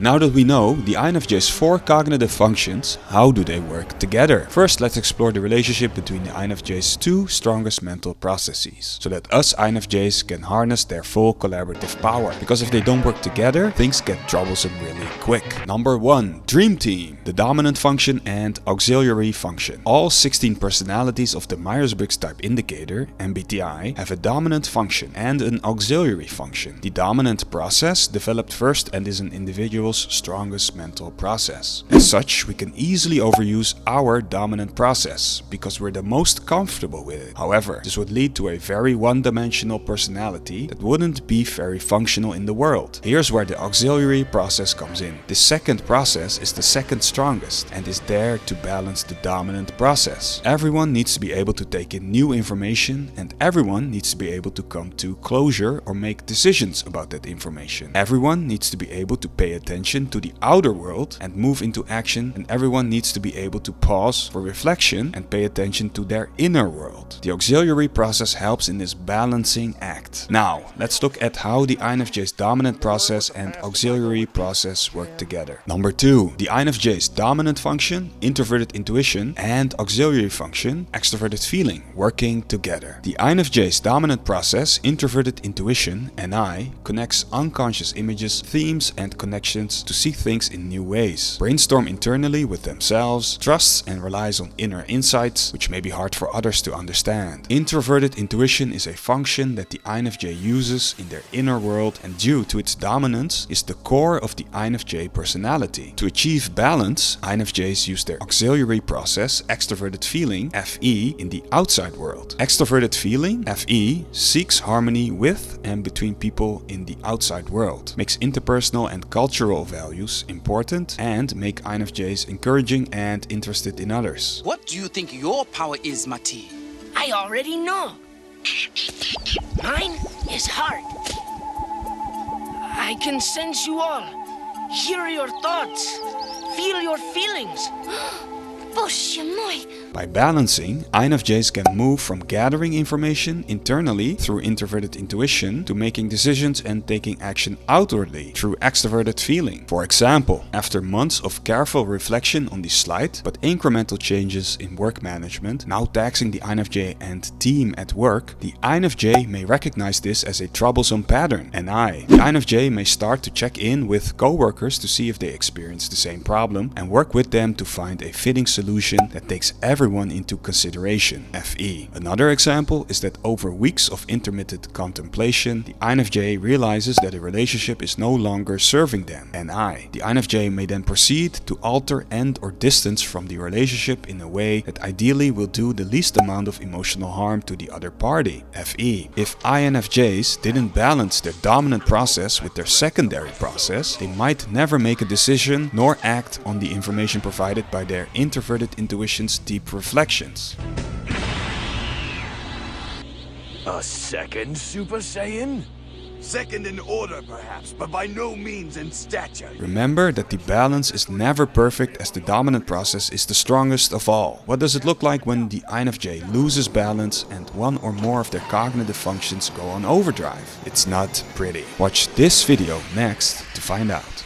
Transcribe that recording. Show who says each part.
Speaker 1: Now that we know the INFJ's 4 cognitive functions, how do they work together? First, let's explore the relationship between the INFJ's 2 strongest mental processes, so that us INFJs can harness their full collaborative power. Because if they don't work together, things get troublesome really quick. Number 1. Dream Team, the dominant function and auxiliary function. All 16 personalities of the Myers-Briggs Type Indicator, MBTI, have a dominant function and an auxiliary function. The dominant process developed first and is an individual's strongest mental process. As such, we can easily overuse our dominant process because we're the most comfortable with it. However, this would lead to a very one-dimensional personality that wouldn't be very functional in the world. Here's where the auxiliary process comes in. This second process is the second strongest and is there to balance the dominant process. Everyone needs to be able to take in new information, and everyone needs to be able to come to closure or make decisions about that information. Everyone needs to be able to pay attention to the outer world and move into action, and everyone needs to be able to pause for reflection and pay attention to their inner world. The auxiliary process helps in this balancing act. Now, let's look at how the INFJ's dominant process and auxiliary process work together. Number 2. The INFJ's dominant function, Introverted Intuition, and auxiliary function, Extraverted Feeling, working together. The INFJ's dominant process, Introverted Intuition, NI, connects unconscious images, themes, and connections to see things in new ways, brainstorm internally with themselves, trusts and relies on inner insights, which may be hard for others to understand. Introverted intuition is a function that the INFJ uses in their inner world, and due to its dominance is the core of the INFJ personality. To achieve balance, INFJs use their auxiliary process, Extraverted Feeling, FE, in the outside world. Extraverted Feeling, FE, seeks harmony with and between people in the outside world, makes interpersonal and cultural values important, and make INFJs encouraging and interested in others.
Speaker 2: What do you think your power is, Mati?
Speaker 3: I already know. Mine is heart. I can sense you all, hear your thoughts, feel your feelings.
Speaker 1: By balancing, INFJs can move from gathering information internally through introverted intuition to making decisions and taking action outwardly through extroverted feeling. For example, after months of careful reflection on the slight but incremental changes in work management now taxing the INFJ and team at work, the INFJ may recognize this as a troublesome pattern, and the INFJ may start to check in with co-workers to see if they experience the same problem and work with them to find a fitting solution that takes everyone into consideration, FE. Another example is that over weeks of intermittent contemplation, the INFJ realizes that a relationship is no longer serving them, NI. The INFJ may then proceed to alter, end, or distance from the relationship in a way that ideally will do the least amount of emotional harm to the other party, FE. If INFJs didn't balance their dominant process with their secondary process, they might never make a decision nor act on the information provided by their introverted intuition's deep reflections.
Speaker 4: A second Super Saiyan?
Speaker 5: Second in order, perhaps, but by no means in stature.
Speaker 1: Remember that the balance is never perfect, as the dominant process is the strongest of all. What does it look like when the INFJ loses balance and one or more of their cognitive functions go on overdrive? It's not pretty. Watch this video next to find out.